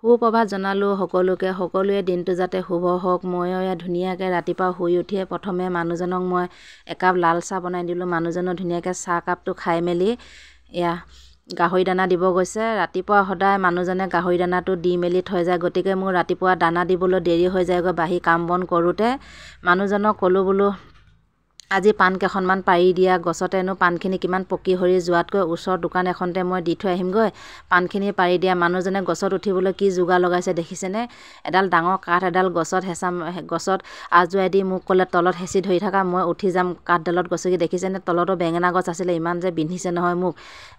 সুপ্ৰভাত জনালোঁ সকলোৱে দিনটো যাতে শুভ হওক। ময়ো এয়া ধুনীয়াকৈ ৰাতিপুৱা শুই উঠিয়ে প্ৰথমে মানুহজনক মই একাপ লাল চাহ বনাই দিলোঁ। মানুহজনৰ ধুনীয়াকৈ চাহকাপটো খাই মেলি এয়া গাহৰি দানা দিব গৈছে। ৰাতিপুৱা সদায় মানুহজনে গাহৰি দানাটো দি মেলি থৈ যায়, গতিকে মোৰ ৰাতিপুৱা দানা দিবলৈ দেৰি হৈ যায়গৈ। বাহি কাম বন কৰোঁতে মানুহজনক ক'লোঁ বোলো আজি পাণ কেইখনমান পাৰি দিয়া, গছতেনো পাণখিনি কিমান পকি সৰি যোৱাতকৈ ওচৰৰ দোকান এখনতে মই দি থৈ আহিমগৈ, পাণখিনি পাৰি দিয়া। মানুহজনে গছত উঠিবলৈ কি যোগাৰ লগাইছে দেখিছেনে? এডাল ডাঙৰ কাঠ এডাল গছত আজুৱাই দি মোক ক'লে তলত হেঁচি ধৰি থকা, মই উঠি যাম কাঠডালত গছকি। দেখিছেনে তলতো বেঙেনা গছ আছিলে, ইমান যে বিন্ধিছে নহয় মোক।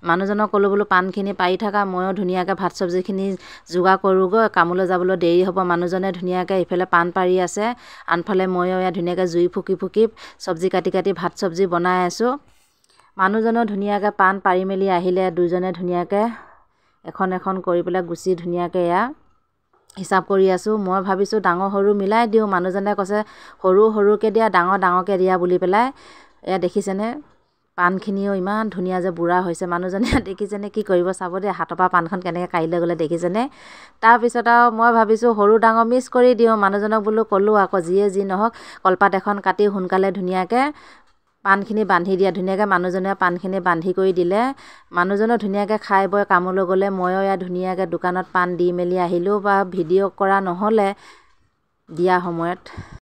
মানুহজনক ক'লোঁ বোলো পাণখিনি পাৰি থকা, ময়ো ধুনীয়াকৈ ভাত চব্জিখিনি যোগাৰ কৰোঁগৈ, কামলৈ যাবলৈ দেৰি হ'ব। মানুহজনে ধুনীয়াকৈ ইফালে পাণ পাৰি আছে, আনফালে ময়ো এয়া ধুনীয়াকৈ জুই ফুকি চব্জি কাটি ভাত চব্জি বনাই আছোঁ। মানুহজনেও ধুনীয়াকৈ পাণ পাৰি মেলি আহিলে, দুইজনে ধুনীয়াকৈ এখন কৰি পেলাই গুচি ধুনীয়াকৈ এয়া হিচাপ কৰি আছোঁ। মই ভাবিছোঁ ডাঙৰ সৰু মিলাই দিওঁ, মানুহজনে কৈছে সৰুকৈ দিয়া, ডাঙৰকৈ দিয়া বুলি পেলাই। এয়া দেখিছেনে পাণখিনিও ইমান ধুনীয়া যে বুঢ়া হৈছে। মানুহজনে দেখিছেনে কি কৰিব চাব দেই, হাতৰ পৰা পাণখন কেনেকৈ কাঢ়িলৈ গ'লে দেখিছেনে। তাৰপিছত আৰু মই ভাবিছোঁ সৰু ডাঙৰ মিক্স কৰি দিওঁ। মানুহজনক বোলো ক'লোঁ আকৌ যিয়ে যি নহওক কলপাত এখন কাটি সোনকালে ধুনীয়াকৈ পাণখিনি বান্ধি দিয়া। ধুনীয়াকৈ মানুহজনে পাণখিনি বান্ধি কৰি দিলে। মানুহজনেও ধুনীয়াকৈ খাই বৈ কামলৈ গ'লে, ময়ো এয়া ধুনীয়াকৈ দোকানত পাণ দি মেলি আহিলোঁ, বা ভিডিঅ' কৰা নহ'লে দিয়া সময়ত।